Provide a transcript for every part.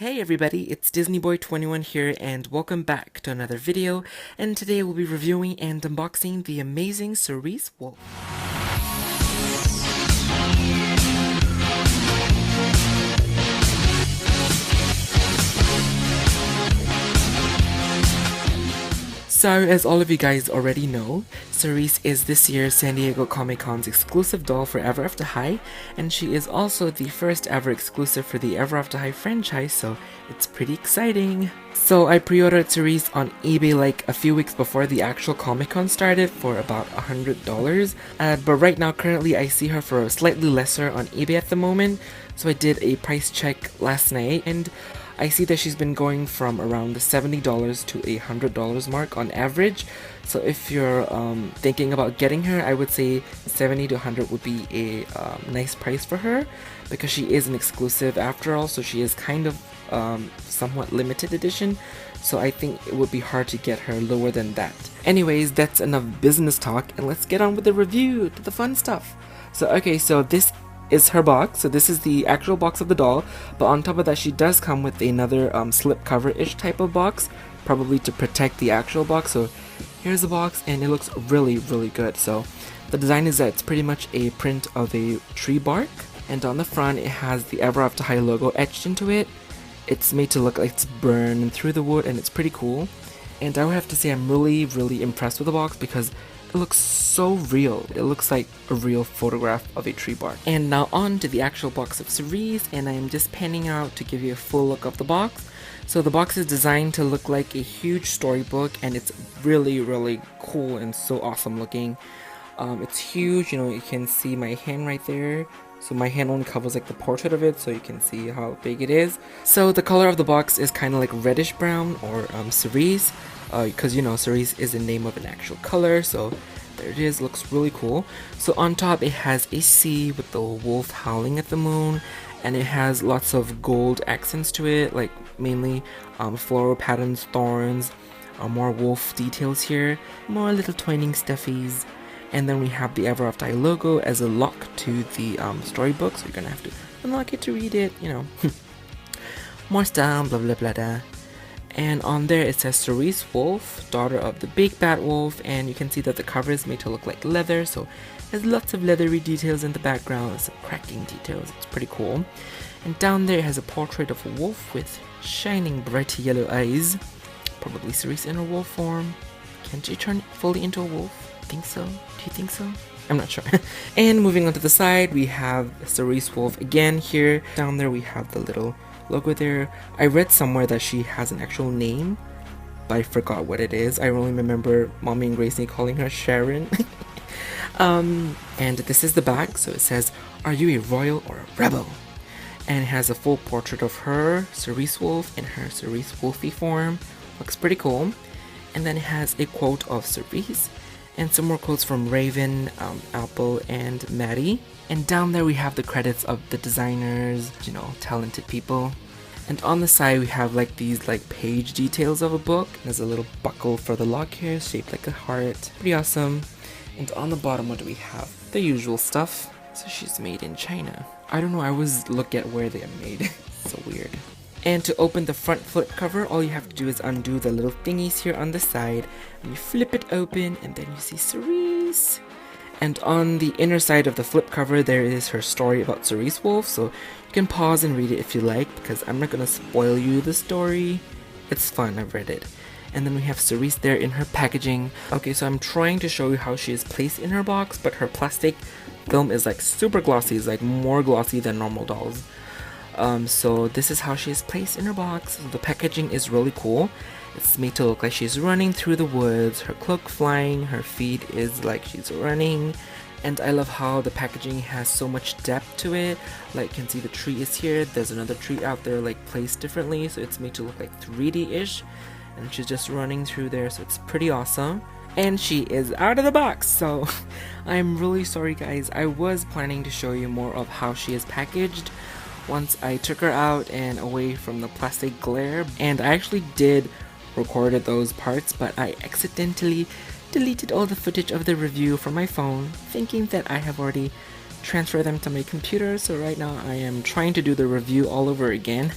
Hey everybody, it's DisneyBoy21 here and welcome back to another video, and today we'll be reviewing and unboxing the amazing Cerise Wolf. So, as all of you guys already know, Cerise is this year's San Diego Comic-Con's exclusive doll for Ever After High, and she is also the first ever exclusive for the Ever After High franchise, so it's pretty exciting. So I pre-ordered Cerise on eBay like a few weeks before the actual Comic-Con started for about $100, but right now currently I see her for slightly lesser on eBay at the moment, so I did a price check last night, and I see that she's been going from around the $70 to $100 mark on average. So if you're thinking about getting her, I would say $70 to $100 would be a nice price for her, because she is an exclusive after all, so she is kind of somewhat limited edition. So I think it would be hard to get her lower than that. Anyways, that's enough business talk, and let's get on with the review, to the fun stuff. So okay, so this is her box. So this is the actual box of the doll, but on top of that she does come with another slip cover-ish type of box, probably to protect the actual box. So here's the box, and it looks really good. So the design is that it's pretty much a print of a tree bark, and on the front it has the Ever After High logo etched into it. It's made to look like it's burned through the wood, and it's pretty cool. And I would have to say I'm really impressed with the box, because it looks so real. It looks like a real photograph of a tree bark. And now on to the actual box of Cerise, and I am just panning out to give you a full look of the box. So the box is designed to look like a huge storybook, and it's really cool and so awesome looking. It's huge, you know, you can see my hand right there. So my hand only covers like the portrait of it, so you can see how big it is. So the color of the box is kind of like reddish brown, or cerise, because you know cerise is the name of an actual color. So there it is, looks really cool. So on top it has a sea with the wolf howling at the moon, and it has lots of gold accents to it, like mainly floral patterns, thorns, more wolf details here, more little twining stuffies. And then we have the Ever After High logo as a lock to the storybook, so you're gonna have to unlock it to read it, you know. More stuff, blah. And on there it says Cerise Wolf, daughter of the big bad wolf, and you can see that the cover is made to look like leather, so there's lots of leathery details in the background, some cracking details. It's pretty cool. And down there it has a portrait of a wolf with shining bright yellow eyes, probably Cerise in her wolf form. Can she turn fully into a wolf? Think so? Do you think so? I'm not sure. And moving on to the side, we have Cerise Wolf again here. Down there we have the little logo there. I read somewhere that she has an actual name, but I forgot what it is. I only remember Mommy and Gracie calling her Sharon. And this is the back, so it says, "Are you a royal or a rebel?" And it has a full portrait of her, Cerise Wolf, in her Cerise Wolfy form. Looks pretty cool. And then it has a quote of Cerise, and some more quotes from Raven, Apple, and Maddie. And down there we have the credits of the designers, you know, talented people. And on the side we have like these like page details of a book. There's a little buckle for the lock here, shaped like a heart. Pretty awesome. And on the bottom, what do we have? The usual stuff. So she's made in China. I don't know, I always look at where they are made. So weird. And to open the front flip cover, all you have to do is undo the little thingies here on the side, and you flip it open, and then you see Cerise. And on the inner side of the flip cover, there is her story about Cerise Wolf, so you can pause and read it if you like, because I'm not gonna spoil you the story. It's fun, I've read it. And then we have Cerise there in her packaging. Okay, so I'm trying to show you how she is placed in her box, but her plastic film is like super glossy. It's like more glossy than normal dolls. So this is how she is placed in her box. The packaging is really cool. It's made to look like she's running through the woods, her cloak flying, her feet is like she's running. And I love how the packaging has so much depth to it. Like you can see the tree is here, there's another tree out there like placed differently, so it's made to look like 3D-ish. And she's just running through there, so it's pretty awesome. And she is out of the box, so I'm really sorry guys. I was planning to show you more of how she is packaged once I took her out and away from the plastic glare, and I actually did recorded those parts, but I accidentally deleted all the footage of the review from my phone, thinking that I have already transferred them to my computer. So right now I am trying to do the review all over again.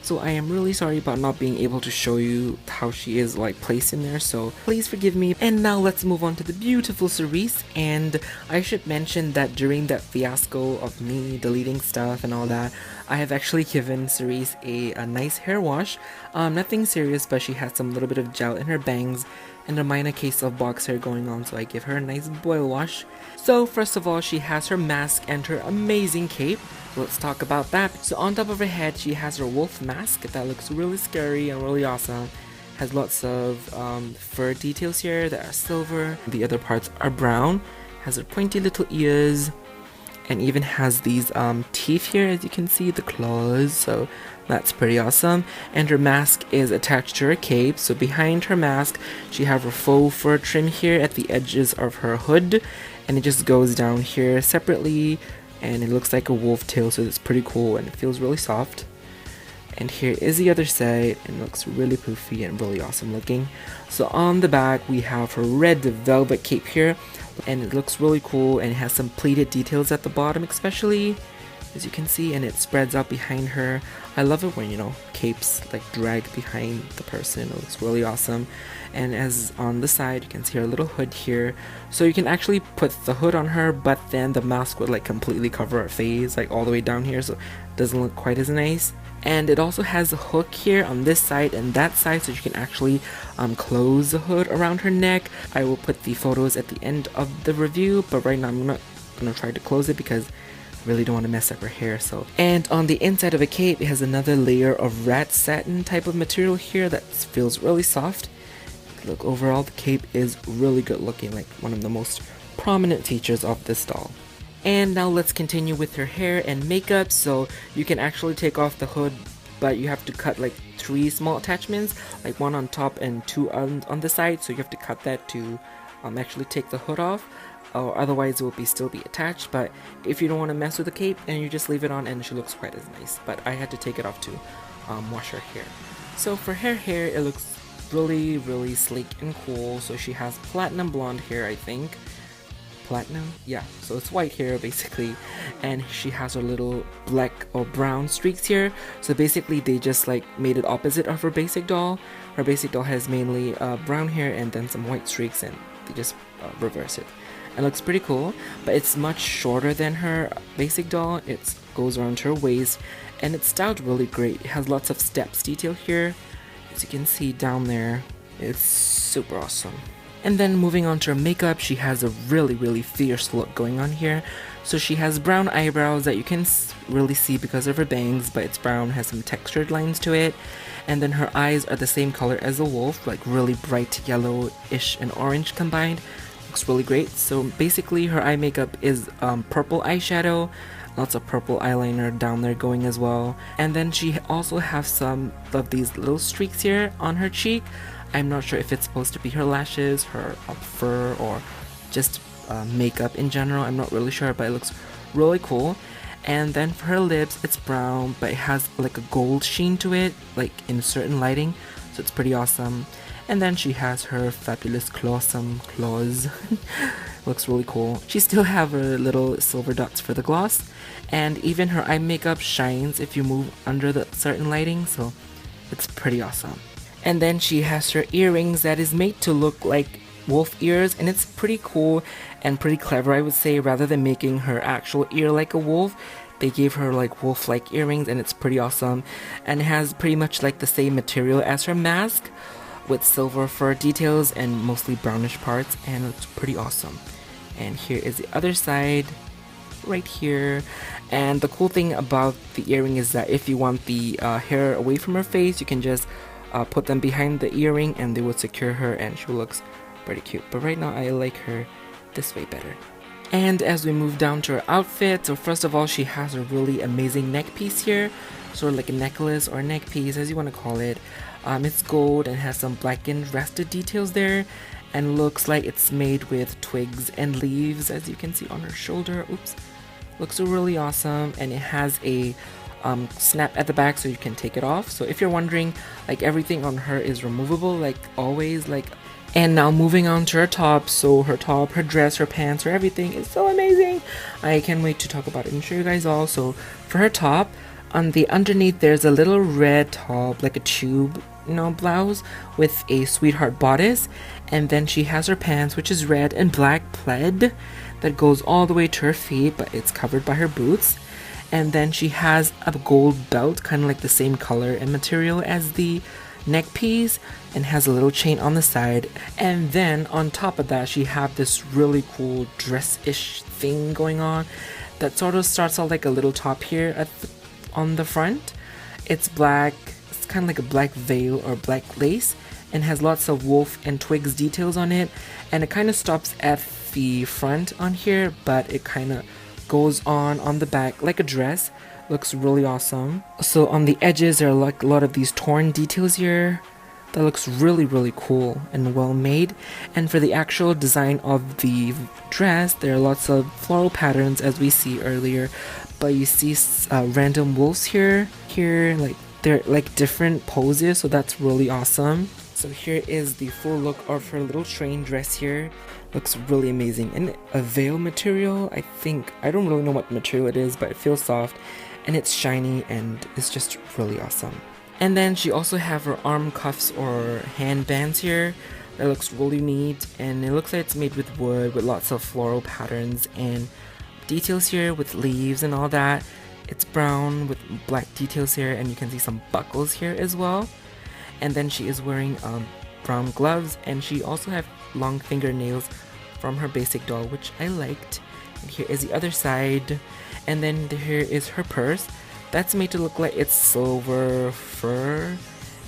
so I am really sorry about not being able to show you how she is like placed in there, so please forgive me. And now let's move on to the beautiful Cerise. And I should mention that during that fiasco of me deleting stuff and all that, I have actually given Cerise a nice hair wash. Nothing serious, but she had some little bit of gel in her bangs and a minor case of box hair going on, so I give her a nice boil wash. So first of all, she has her mask and her amazing cape. Let's talk about that. So on top of her head, she has her wolf mask that looks really scary and really awesome. Has lots of fur details here that are silver. The other parts are brown. Has her pointy little ears, and even has these teeth here, as you can see, the claws, so that's pretty awesome. And her mask is attached to her cape, so behind her mask she have her faux fur trim here at the edges of her hood, and it just goes down here separately, and it looks like a wolf tail, so it's pretty cool and it feels really soft. And here is the other side, and it looks really poofy and really awesome looking. So on the back we have her red velvet cape here, and it looks really cool, and it has some pleated details at the bottom especially, as you can see, and it spreads out behind her. I love it when, you know, capes like drag behind the person. It looks really awesome. And as on the side, you can see her little hood here, so you can actually put the hood on her, but then the mask would like completely cover her face, like all the way down here, so it doesn't look quite as nice. And it also has a hook here on this side and that side, so you can actually close the hood around her neck. I will put the photos at the end of the review, but right now I'm not gonna try to close it because I really don't want to mess up her hair. So, and on the inside of a cape, it has another layer of rat satin type of material here that feels really soft. Look, overall the cape is really good looking, like one of the most prominent features of this doll. And now let's continue with her hair and makeup. So you can actually take off the hood, but you have to cut like 3 small attachments, like 1 on top and 2 on the side, so you have to cut that to actually take the hood off, or otherwise it will still be attached. But if you don't want to mess with the cape, and you just leave it on, and she looks quite as nice. But I had to take it off to wash her hair. So for her hair, it looks really sleek and cool. So she has platinum blonde hair, I think. Platinum? Yeah, so it's white hair basically, and she has her little black or brown streaks here. So basically they just like made it opposite of her basic doll. Her basic doll has mainly brown hair and then some white streaks, and they just reverse it. It looks pretty cool, but it's much shorter than her basic doll. It goes around her waist, and it's styled really great. It has lots of steps detail here, as you can see down there. It's super awesome. And then moving on to her makeup, she has a really fierce look going on here. So she has brown eyebrows that you can really see because of her bangs, but it's brown, has some textured lines to it. And then her eyes are the same color as the wolf, like really bright yellowish and orange combined. Looks really great. So basically her eye makeup is purple eyeshadow, lots of purple eyeliner down there going as well. And then she also has some of these little streaks here on her cheek. I'm not sure if it's supposed to be her lashes, her fur, or just makeup in general. I'm not really sure, but it looks really cool. And then for her lips, it's brown, but it has like a gold sheen to it, like in certain lighting, so it's pretty awesome. And then she has her fabulous claws. Looks really cool. She still have her little silver dots for the gloss, and even her eye makeup shines if you move under the certain lighting, so it's pretty awesome. And then she has her earrings that is made to look like wolf ears, and it's pretty cool and pretty clever, I would say. Rather than making her actual ear like a wolf, they gave her like wolf-like earrings, and it's pretty awesome. And it has pretty much like the same material as her mask, with silver fur details and mostly brownish parts, and it's pretty awesome. And here is the other side, right here. And the cool thing about the earring is that if you want the hair away from her face, you can just put them behind the earring and they will secure her, and she looks pretty cute. But right now I like her this way better. And as we move down to her outfit, so first of all, she has a really amazing neck piece here, sort of like a necklace or neck piece, as you want to call it. It's gold and has some blackened rusted details there, and looks like it's made with twigs and leaves, as you can see on her shoulder. Oops. Looks really awesome, and it has a snap at the back so you can take it off. So if you're wondering, like, everything on her is removable, like always, like. And now moving on to her top. So her top, her dress, her pants, her everything is so amazing. I can't wait to talk about it and show you guys all. So for her top, On the underneath, there's a little red top, like a tube, blouse with a sweetheart bodice. And then she has her pants, which is red and black plaid that goes all the way to her feet, but it's covered by her boots. And then she has a gold belt, kind of like the same color and material as the neck piece, and has a little chain on the side. And then on top of that, she have this really cool dress-ish thing going on that sort of starts out like a little top here on the front. It's black, it's kind of like a black veil or black lace, and has lots of wolf and twigs details on it. And it kind of stops at the front on here, but it kind of goes on the back like a dress. Looks really awesome. So on the edges there are like a lot of these torn details here. That looks really cool and well made. And for the actual design of the dress, there are lots of floral patterns as we see earlier, but you see random wolves here like they're like different poses, so that's really awesome. So here is the full look of her little train dress here. Looks really amazing. And a veil material, I don't really know what material it is, but it feels soft and it's shiny and it's just really awesome. And then she also have her arm cuffs or hand bands here. That looks really neat, and it looks like it's made with wood with lots of floral patterns and details here with leaves and all that. It's brown with black details here, and you can see some buckles here as well. And then she is wearing brown gloves, and she also have long fingernails from her basic doll, which I liked. And here is the other side, and then here is her purse. That's made to look like it's silver fur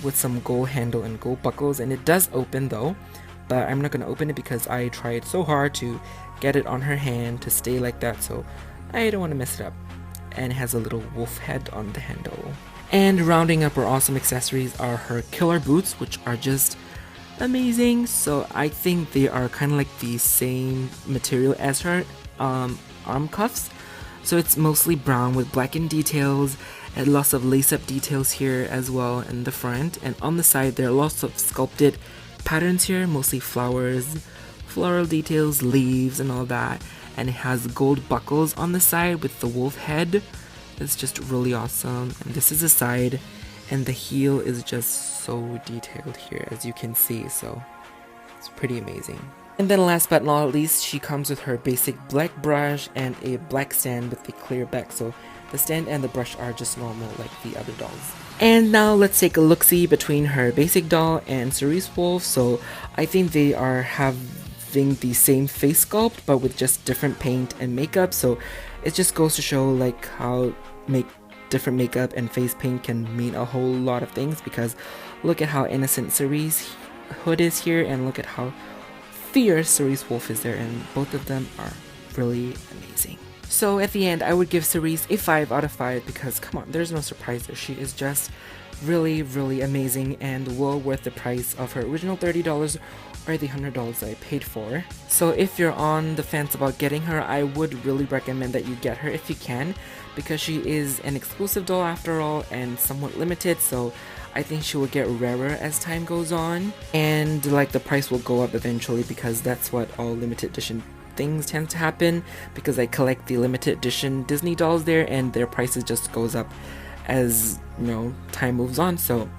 with some gold handle and gold buckles, and it does open though, but I'm not gonna open it because I tried so hard to get it on her hand to stay like that, so I don't want to mess it up. And it has a little wolf head on the handle. And rounding up her awesome accessories are her killer boots, which are just amazing. So I think they are kind of like the same material as her arm cuffs. So it's mostly brown with blackened details and lots of lace-up details here as well in the front. And on the side there are lots of sculpted patterns here, mostly flowers, floral details, leaves and all that. And it has gold buckles on the side with the wolf head. It's just really awesome. And this is the side, and the heel is just so detailed here as you can see, so it's pretty amazing. And then last but not least, she comes with her basic black brush and a black stand with a clear back, so the stand and the brush are just normal like the other dolls. And now let's take a look-see between her basic doll and Cerise Wolf. So I think they are having the same face sculpt but with just different paint and makeup, so it just goes to show like how different makeup and face paint can mean a whole lot of things, because look at how innocent Cerise hood is here, and look at how fierce Cerise Wolf is there, and both of them are really amazing. So at the end, I would give Cerise a 5 out of 5 because come on, there's no surprise there. She is just really amazing and well worth the price of her original $30 or the $100 I paid for. So if you're on the fence about getting her, I would really recommend that you get her if you can, because she is an exclusive doll after all and somewhat limited, so I think she will get rarer as time goes on, and like the price will go up eventually, because that's what all limited edition things tend to happen, because I collect the limited edition Disney dolls there and their prices just goes up as time moves on. So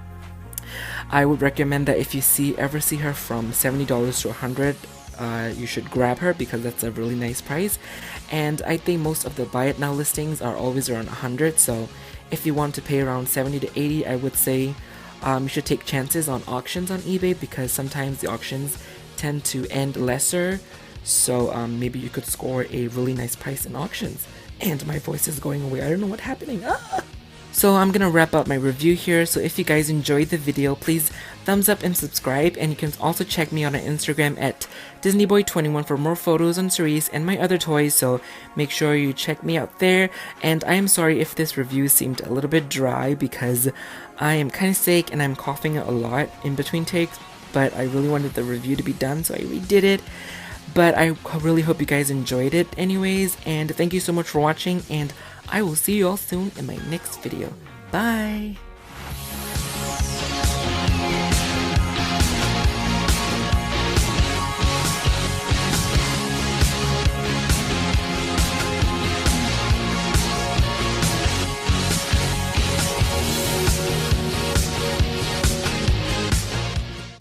I would recommend that if you ever see her from $70 to $100, you should grab her because that's a really nice price. And I think most of the buy it now listings are always around $100, so if you want to pay around $70 to $80, I would say you should take chances on auctions on eBay, because sometimes the auctions tend to end lesser, so maybe you could score a really nice price in auctions. And my voice is going away, I don't know what's happening. So I'm gonna wrap up my review here. So if you guys enjoyed the video, please thumbs up and subscribe, and you can also check me out on Instagram at DisneyBoy21 for more photos on Cerise and my other toys, so make sure you check me out there. And I am sorry if this review seemed a little bit dry because I am kind of sick and I'm coughing a lot in between takes, but I really wanted the review to be done, so I redid it. But I really hope you guys enjoyed it anyways, and thank you so much for watching, and I will see you all soon in my next video. Bye!